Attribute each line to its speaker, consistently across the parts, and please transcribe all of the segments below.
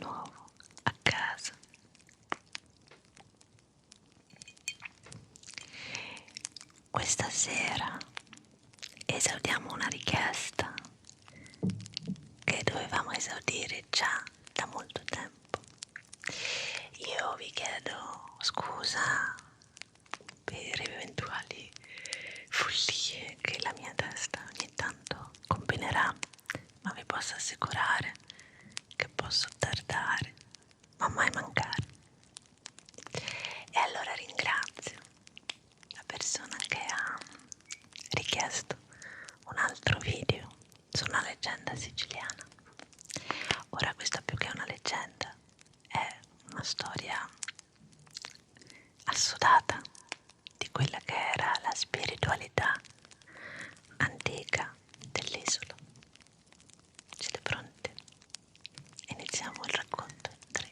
Speaker 1: nuovo a casa. Questa sera esaudiamo una richiesta che dovevamo esaudire già da molto tempo. Io vi chiedo scusa per eventuali follie che la mia testa ogni tanto combinerà, ma vi posso assicurare che posso tardare, ma mai mancare. E allora ringrazio la persona che ha richiesto un altro video su una leggenda siciliana. Ora questa più che una leggenda è una storia assodata di quella che era la spiritualità antica dell'isola. Siete pronti? Iniziamo il racconto. 3,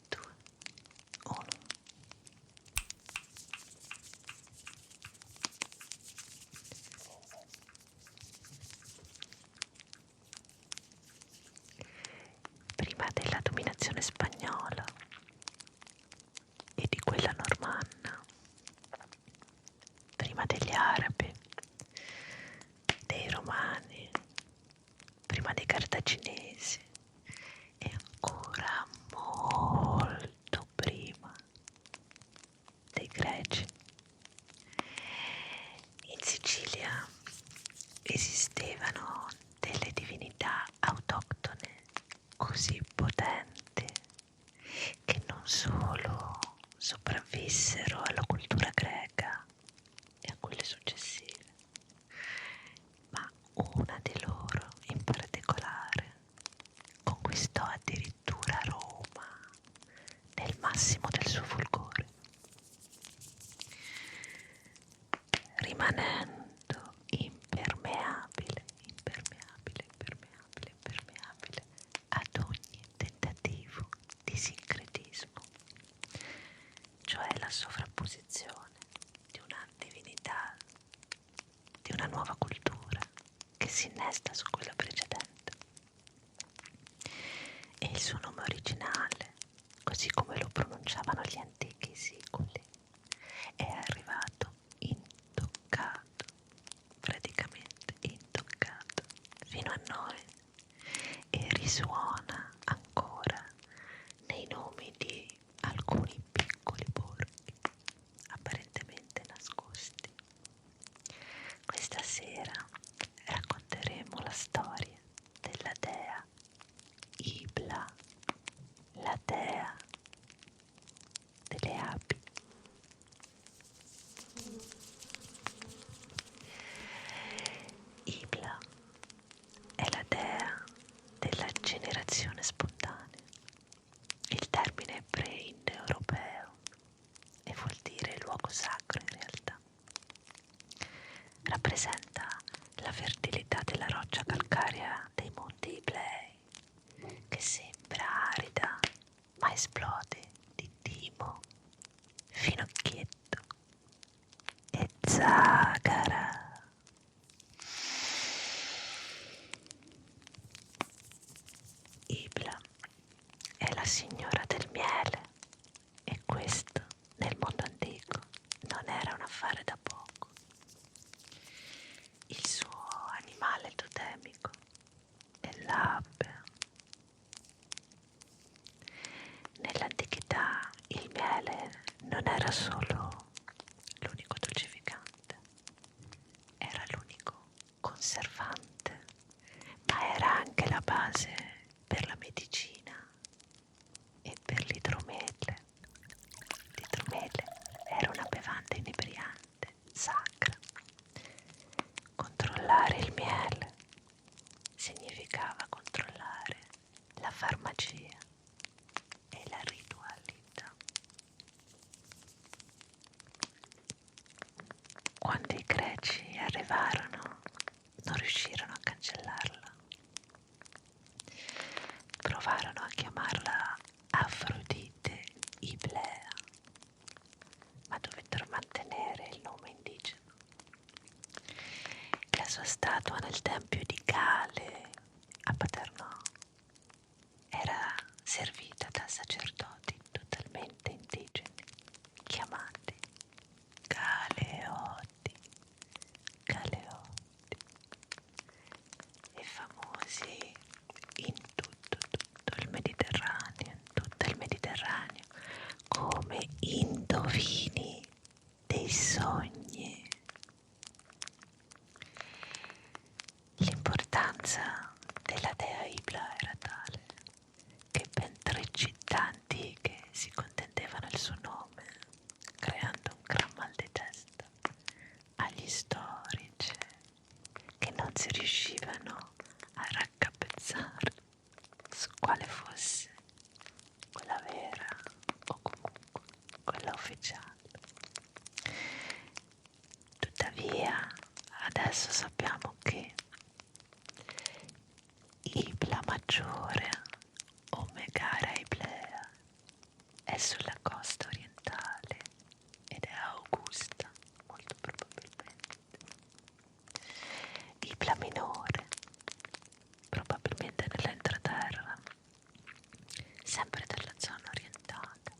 Speaker 1: 2, 1. Prima della dominazione spagnola e di quella normanna, prima degli arabi, dei romani, prima dei cartaginesi e ancora molto prima dei greci, in Sicilia esistevano delle divinità autoctone così potenti che non solo sopravvissero alla cultura greca e a quelle successive, ma una di loro in particolare conquistò addirittura Roma nel massimo del suo fulgore, rimanendo impermeabile ad ogni tentativo di sincretismo, cioè la sovrapposizione di una divinità, di una nuova cultura che si innesta su quella precedente. E il suo nome originale, così come lo pronunciavano gli antichi siculi, è arrivato intoccato, praticamente intoccato, fino a noi e risuona ancora nei nomi di alcuni piccoli borghi apparentemente nascosti. Questa sera racconteremo la storia della dea Ibla, la dea delle api. Ibla è la dea della generazione spontanea. Il termine è pre-indoeuropeo e vuol dire luogo sacro in realtà. Rappresenta la fertilità della roccia calcarea dei monti Iblei, che sembra arida ma esplode di timo, finocchietto e zagara. Ibla è la signora del miele e questo nel mondo antico non era un affare da poco. Il suo animale totemico è l'ape. Nell'antichità il miele non era solo l'unico dolcificante, era l'unico conservante, ma era anche la base per la medicina e per l'idromele. L'idromele era una bevanda inebriante, sacra. Controllare il miele significava controllare la farmacia e la ritualità. Quando i greci arrivarono, non riuscirono a cancellarla. Provarono a chiamarla Afrodite Iblea, ma dovettero mantenere il nome indigeno. La sua statua nel tempio di Gale a Paternò era servita da sacerdoti totalmente indigeni, chiamati Galeotti, Galeotti, e famosi in tutto il Mediterraneo, in tutto il Mediterraneo, come indovini dei sogni. L'importanza della dea Ibla era tale che ben 3 città antiche si contendevano il suo nome, creando un gran mal di testa agli storici che non si riuscivano a raccapezzare su quale fosse quella vera o comunque quella ufficiale. Tuttavia, adesso sappiamo che Ibla Maggiore o Megara Iblea è sulla costa orientale ed è Augusta, molto probabilmente. Ibla Minore, probabilmente nell'entroterra, sempre della zona orientale,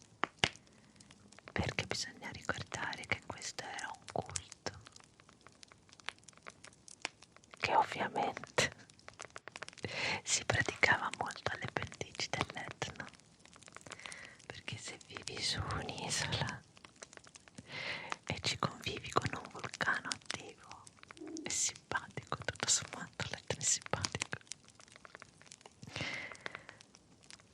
Speaker 1: perché bisogna ricordare che questo era un culto che ovviamente si praticava molto alle pendici dell'Etna, perché se vivi su un'isola e ci convivi con un vulcano attivo è simpatico, tutto sommato l'Etna è simpatico.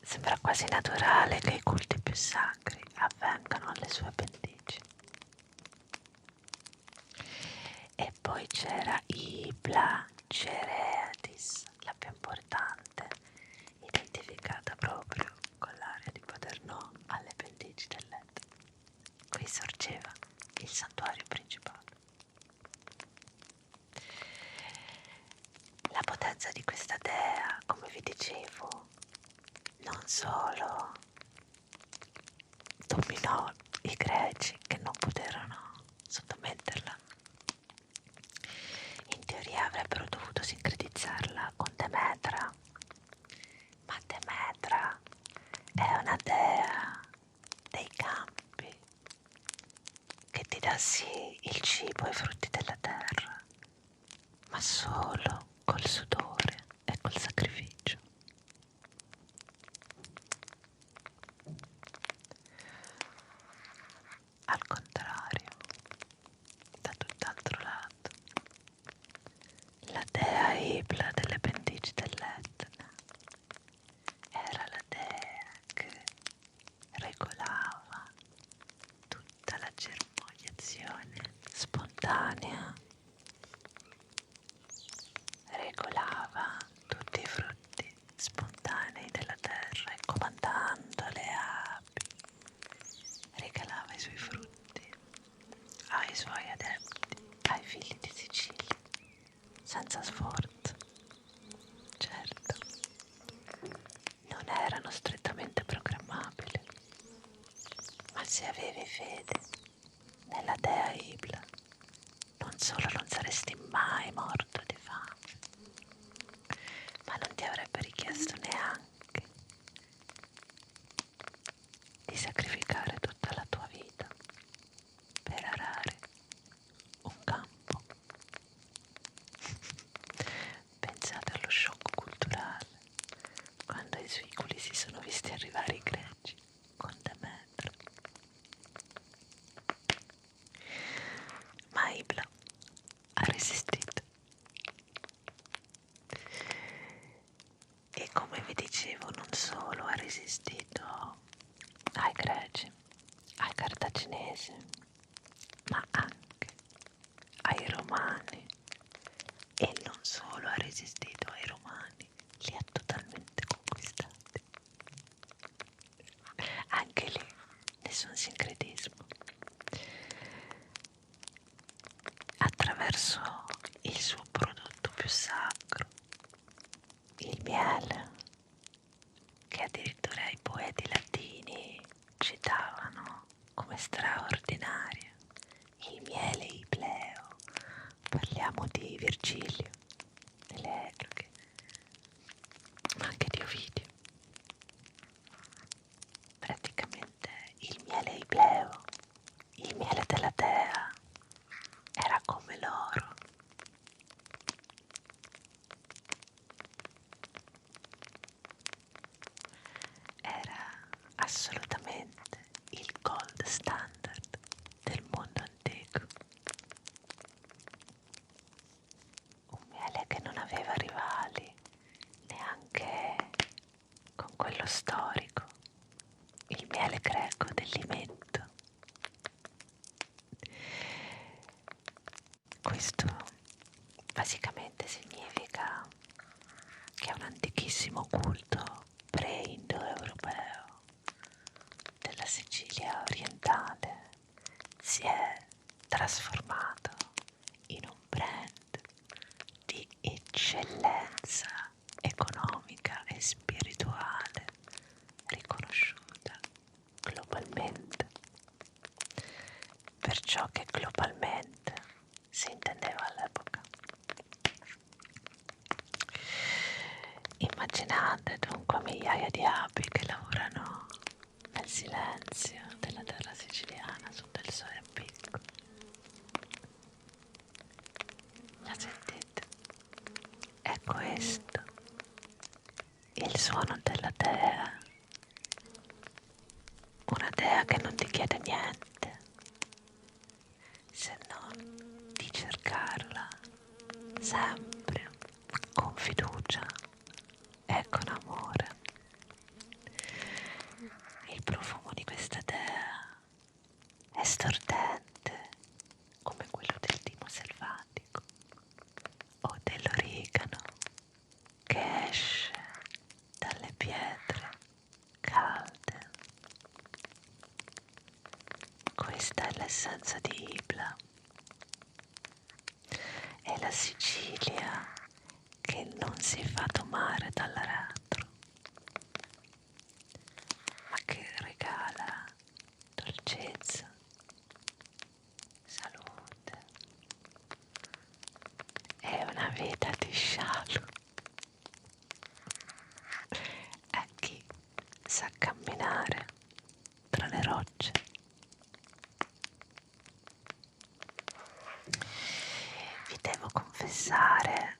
Speaker 1: Sembra quasi naturale che i culti più sacri avvengano alle sue pendici. E poi c'era Ibla Cereatis, la più importante, identificata proprio con l'area di Paternò alle pendici dell'Etna. Qui sorgeva il santuario principale. La potenza di questa dea, come vi dicevo, non solo dominò i greci che non poterono sottometterla, in teoria avrebbero dovuto sincretizzarla con Demetra, ma Demetra è una dea dei campi che ti dà sì il cibo e i frutti della terra, ma solo col sudore e col sacrificio. Al contrario, da tutt'altro lato, la dea Ibla delle pendici dell'Etna era la dea che regolava tutta la germogliazione spontanea, regolava tutti i frutti spontanei della terra e comandando le api regalava i suoi frutti ai suoi adepti, ai figli di Sicilia, senza sforzo. Certo, non erano strettamente programmabili, ma se avevi fede nella dea Ibla, non solo non saresti mai morto di fame, ma non ti avrebbe richiesto neanche di sacrificare tutta la tua vita per arare un campo. Pensate allo shock culturale quando ai secoli si sono visti arrivare i greci con Demetra. Ma Ibla ha resistito e, come vi dicevo, non solo ha resistito ai greci, ai cartaginesi, ma anche ai romani, e non solo ha resistito ai romani, li ha totalmente conquistati. Anche lì nessun sincretismo. Attraverso il suo prodotto più sacro, il miele, che addirittura i poeti latini citavano come straordinario, il miele ibleo, parliamo di Virgilio, delle Eloche, ma anche di Ovidio. assolutamente il gold standard del mondo antico. Un miele che non aveva rivali neanche con quello storico, il miele greco dell'Imento. Questo basicamente significa che un antichissimo culto pre-indoeuropeo della Sicilia orientale si è trasformato in un brand di eccellenza economica e spirituale riconosciuta globalmente per ciò che globalmente si intendeva all'epoca. Immaginate dunque migliaia di api che lavorano nel silenzio della terra siciliana sotto il sole a picco. La sentite? È questo il suono della dea, una dea che non ti chiede niente se non di cercarla sempre con fiducia e con amore. Il profumo di questa dea è stordente come quello del timo selvatico o dell'origano che esce dalle pietre calde. Questa è l'essenza di Ibla. È la Sicilia che non si fa domare dall'aratro, ma che regala dolcezza, salute e una vita di scialo a chi sa camminare tra le rocce. Vi devo confessare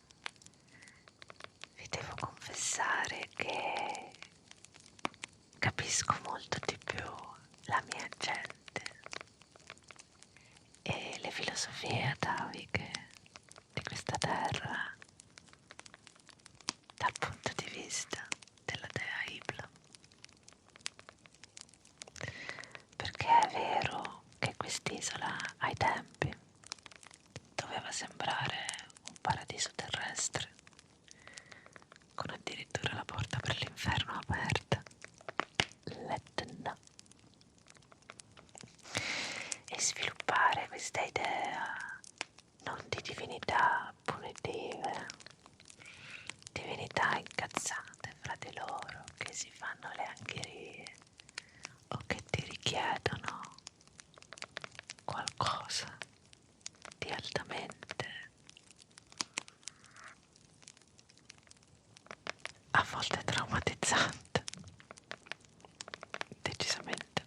Speaker 1: che capisco molto di più la mia gente e le filosofie ataviche di questa terra dal punto di vista della dea Ibla. Perché è vero che quest'isola ai tempi doveva sembrare un paradiso terrestre, con addirittura la porta per l'inferno aperta, l'Etna, e sviluppare questa idea non di divinità punitive, divinità incazzate fra di loro che si fanno le angherie o che ti richiedono qualcosa di altamente, a volte traumatizzante. Decisamente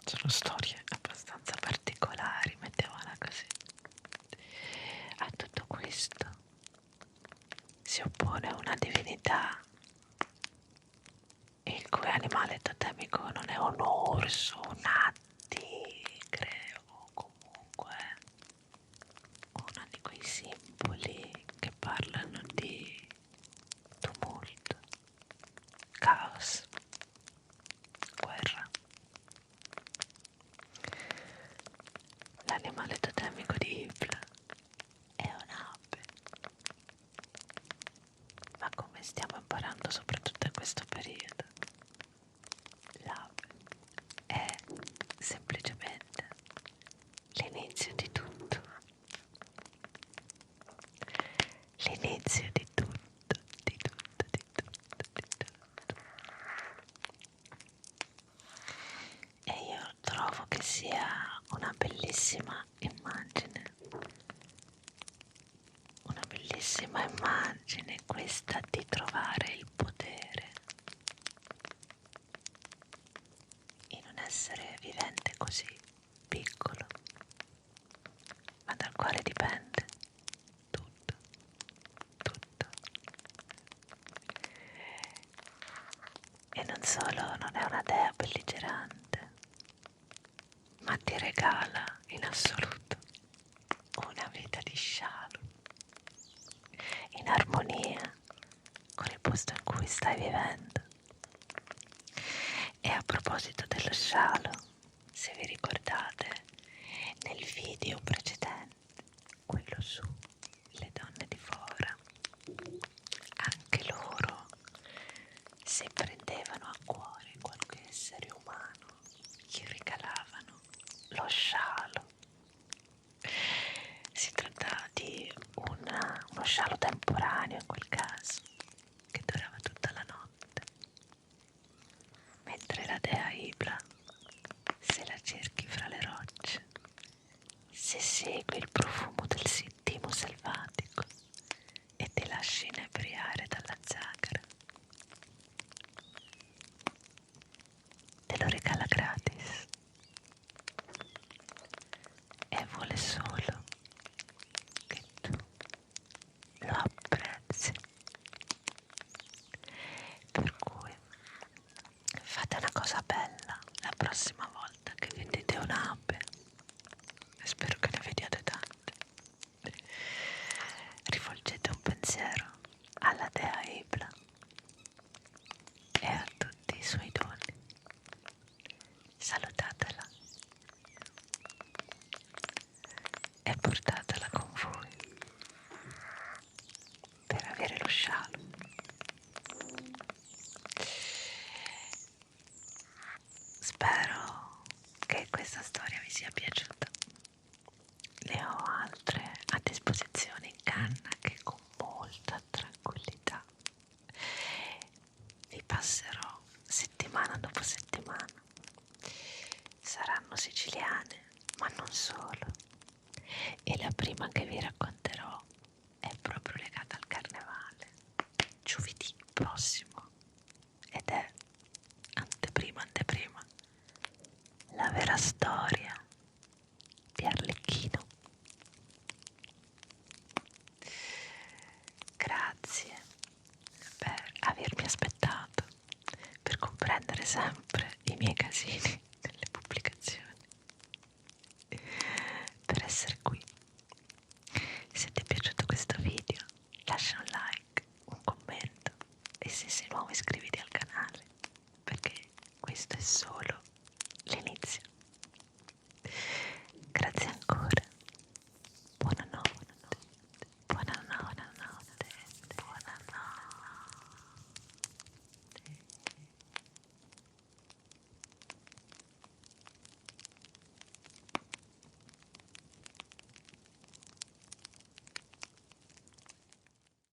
Speaker 1: sono storie abbastanza particolari, mettiamola così. A tutto questo si oppone una divinità il cui animale totemico non è un orso, una tigre o comunque uno di quei simboli che parlano di tumulto, caos, guerra. L'animale totemico di Ibla è un'ape, ma come stiamo imparando soprattutto in questo periodo, l'ape è semplicemente l'inizio di tutto. L'inizio di tutto, di tutto, di tutto, di tutto. E io trovo che sia una bellissima immagine questa di trovare il potere in un essere vivente così piccolo, ma dal quale dipende tutto, tutto. E non solo non è una dea belligerante, ma ti regala in assoluto una vita di scialo, in armonia con il posto in cui stai vivendo. E a proposito dello scialo, se vi ricordate, nel video precedente, quello su le donne di Fora, anche loro, se prendevano a cuore qualche essere umano, gli regalavano lo scialo. Si tratta di uno scialo temporaneo in quel caso, che durava tutta la notte, mentre la dea Ibla, se la cerchi fra le rocce, se segui il profumo del sentimo selvatico e ti lasci inebriare dalla zagara, te lo regala gratis e vuole solo che tu lo apprezzi. Per cui fate una cosa bella la prossima volta che vedete un'ape, e spero che ne vediate tante. Rivolgete un pensiero alla dea Ibla e a tutti i suoi doni. Salutatela e portatela con voi per avere lo scialo. Spero che questa storia vi sia piaciuta. Ne ho altre a disposizione in canna che con molta tranquillità vi passerò settimana dopo settimana. Saranno siciliane, ma non solo. E la prima che vi racconterò è proprio legata al carnevale, giovedì prossimo, ed è anteprima, la vera storia di Arlecchino. Grazie per avermi aspettato, per comprendere sempre i miei casini nelle pubblicazioni, per essere qui. Se ti è piaciuto questo video, lascia un like, un commento e se sei nuovo iscriviti al canale, perché questo è solo